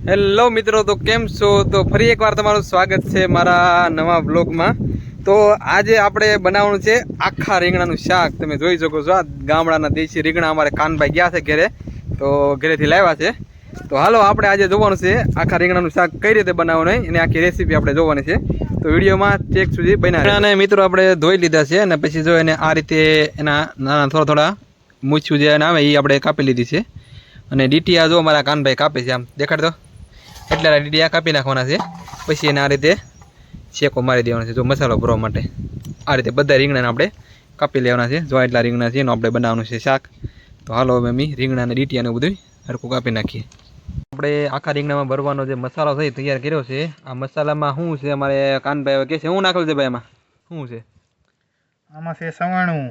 Hello મિત્રો, તો કેમ છો? તો ફરી એકવાર તમારું સ્વાગત છે મારા નવા બ્લોગમાં. તો આજે આપણે બનાવવાનું છે આખા રીંગણાનું શાક. તમે જોઈ શકો છો, આ ગામડાના દેશી રીંગણા અમારે કાનભાઈ ગયા છે ઘરે, તો ઘરેથી લાવ્યા છે. તો હાલો આપણે આજે જોવાનું છે આખા રીંગણાનું શાક કઈ રીતે બનાવવાનું એની આખી રેસીપી આપણે જોવાની છે. તો વિડીયોમાં ચેક સુધી બનાવ્યા મિત્રો આપણે ધોઈ લીધા છે અને પછી જો એને આ રીતે એના નાના થોડા મૂછું જે આવે એ આપણે કાપી લીધી છે. અને ડીટીયા જો મારા કાનભાઈ કાપે છે, આમ દેખાડ દો. એટલા ડીટીયા કાપી નાખવાના છે. પછી એને આ રીતે શેકો મારી દેવાનો છે જો મસાલો ભરવા માટે. આ રીતે બધા રીંગણાને આપણે કાપી લેવાના છે. જો એટલા રીંગણા છે એનું આપણે બનાવવાનું છે શાક. તો હાલો હવે અમે રીંગણાને ડીટીયાને બધું હરખું કાપી નાખીએ. આપણે આખા રીંગણામાં ભરવાનો જે મસાલો છે તૈયાર કર્યો છે. આ મસાલામાં શું છે અમારે કાનભાઈ કહે છે શું નાખેલું છે ભાઈ? એમાં શું છે? આમાં છે સવાણું,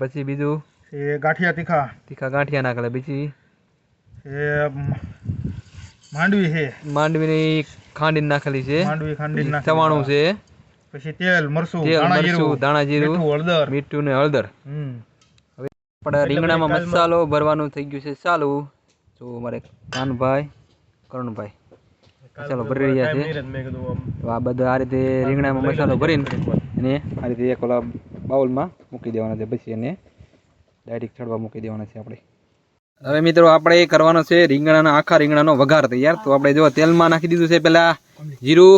પછી બીજું એ ગાંઠિયા તીખા ગાંઠિયા નાખેલા, પછી એ માંડવી છે, માંડવીની ખાંડી નાખેલી છે, માંડવી ખાંડી નાખેલી, સવાણું છે, પછી તેલ, મરચું, દાણા જીરું, હળદર, મીઠું ને હળદર. હવે આપણા રીંગણામાં મસાલો ભરવાનું થઈ ગયું છે ચાલુ. જો અમારે કાનભાઈ, કરણભાઈ મસાલો ભરી રહ્યા છે. તો આ બધા આ રીતે રીંગણામાં મસાલો ભરીને એને આ રીતે એક ઓલા બાઉલમાં મૂકી દેવાના છે. પછી એને ડાયરેક્ટ ચડવા મૂકી દેવાના છે આપણે. હવે મિત્રો આપણે કરવાનો છે રીંગણાના આખા રીંગણાનો વઘાર તૈયાર. તો આપણે જો તેલમાં નાખી દીધું છે પેલા જીરું,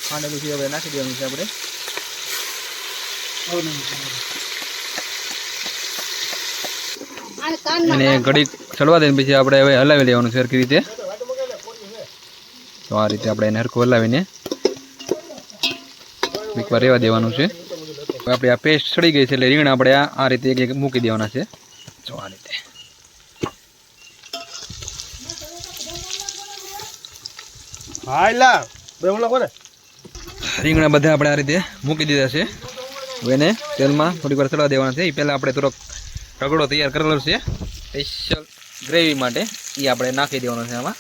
ખાંડેલું છે હવે નાખી દેવાનું છે આપણે. અને ઘડી ચડવા દઈને પછી આપણે હવે હલાવી લેવાનું છે સરખી રીતે. તો આ રીતે આપણે એને હરખું હલાવીને એકવાર રહેવા દેવાનું છે. આપણે આ પેસ્ટ ચડી ગઈ છે એટલે રીંગણા આપણે આ રીતે એક એક મૂકી દેવાના છે. જો આ રીતે રીંગણા બધા આપણે આ રીતે મૂકી દીધા છે. હવે એને તેલમાં થોડીક વાર ચડવા દેવાના છે. એ પહેલાં આપણે થોડોક રગડો તૈયાર કરેલો છે સ્પેશિયલ ગ્રેવી માટે, એ આપણે નાખી દેવાનો છે આમાં.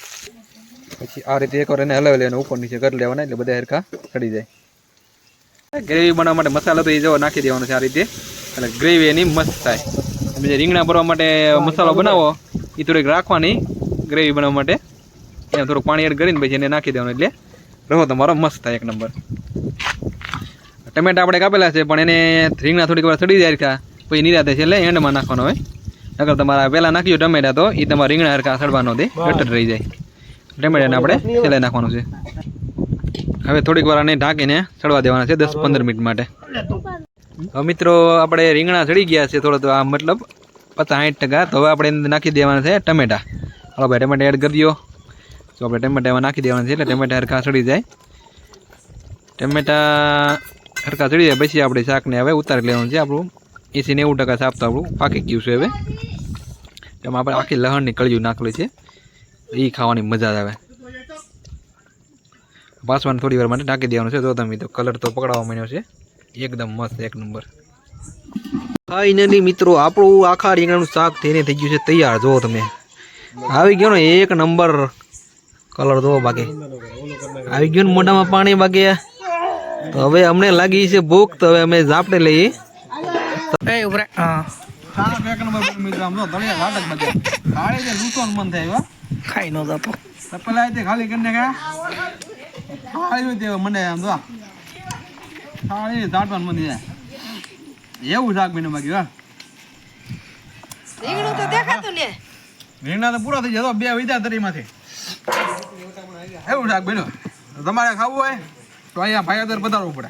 પછી આ રીતે એકવાર એને હલાવી લેવાનું, ઉપર નીચે કરી લેવાના એટલે બધા હરખા ચડી જાય. ગ્રેવી બનાવવા માટે મસાલો તો એ જો નાખી દેવાનો છે આ રીતે, એટલે ગ્રેવી એની મસ્ત થાય. તમે જે રીંગણા ભરવા માટે મસાલો બનાવો એ થોડીક રાખવાની ગ્રેવી બનાવવા માટે. એમ થોડુંક પાણી એડ કરીને પછી એને નાખી દેવાનું એટલે રહો તમારો મસ્ત થાય એક નંબર. ટમેટા આપણે કાપેલા છે પણ એને રીંગણા થોડીક વાર ચડી જાય પછી નિરાતે છે એટલે એન્ડમાં નાખવાનો હોય. નકર તમારા પહેલાં નાખ્યું ટમેટા તો એ તમારા રીંગણા હરખા સડવા ન દે, ગટર રહી જાય. ટમેટાને આપણે સેલાઈ નાખવાનું છે. હવે થોડીક વાર આને ઢાંકીને ચડવા દેવાના છે 10-15 મિનિટ માટે. હવે મિત્રો આપણે રીંગણા ચડી ગયા છે થોડો, તો આ મતલબ 50-60%. તો હવે આપણે નાખી દેવાના છે ટમેટા. હાલો ભાઈ ટમેટા એડ કરી દો. તો આપણે ટમેટા એમાં નાખી દેવાના છે એટલે ટમેટા હરખા ચડી જાય. ટમેટા હરખા ચડી જાય પછી આપણે શાકને હવે ઉતારી લેવાનું છે. આપણું 80-90% શાક તો આપણું પાકી ગયું છે. હવે એમાં આપણે આખી લહણની કળિયું નાખેલી છે, એ ખાવાની મજા આવે. પાછવાને થોડી વાર માટે ઢાંકી દેવાનું છે. તો તમે તો કલર તો પકડાવા માંડ્યો છે એકદમ મસ્ત એક નંબર. ફાઇનલી મિત્રો આપણું આખા રીંગણાનું શાક થઈને થઈ ગયું છે તૈયાર. જો તમે આવી ગયો ને એક નંબર કલર જો. બાકી આવી ગયું ને મોઢામાં પાણી બાકી. તો હવે અમને લાગી છે ભૂખ, તો હવે અમે ઝાપટે લઈએ. ખાઈ નો જતો ખાલી કરીને મને આમ તો થાળી ઝાટવાનું મન જાય એવું શાક બન્યું. બાકી રીંગણું તો દેખાતું ને, રીંગણા તો પૂરા થઈ જતો 2 વિદ્યાર્થીમાંથી એવું શાક બન્યું. તમારે ખાવું હોય તો અહીંયા ભાઈયાદર પધારવું પડે.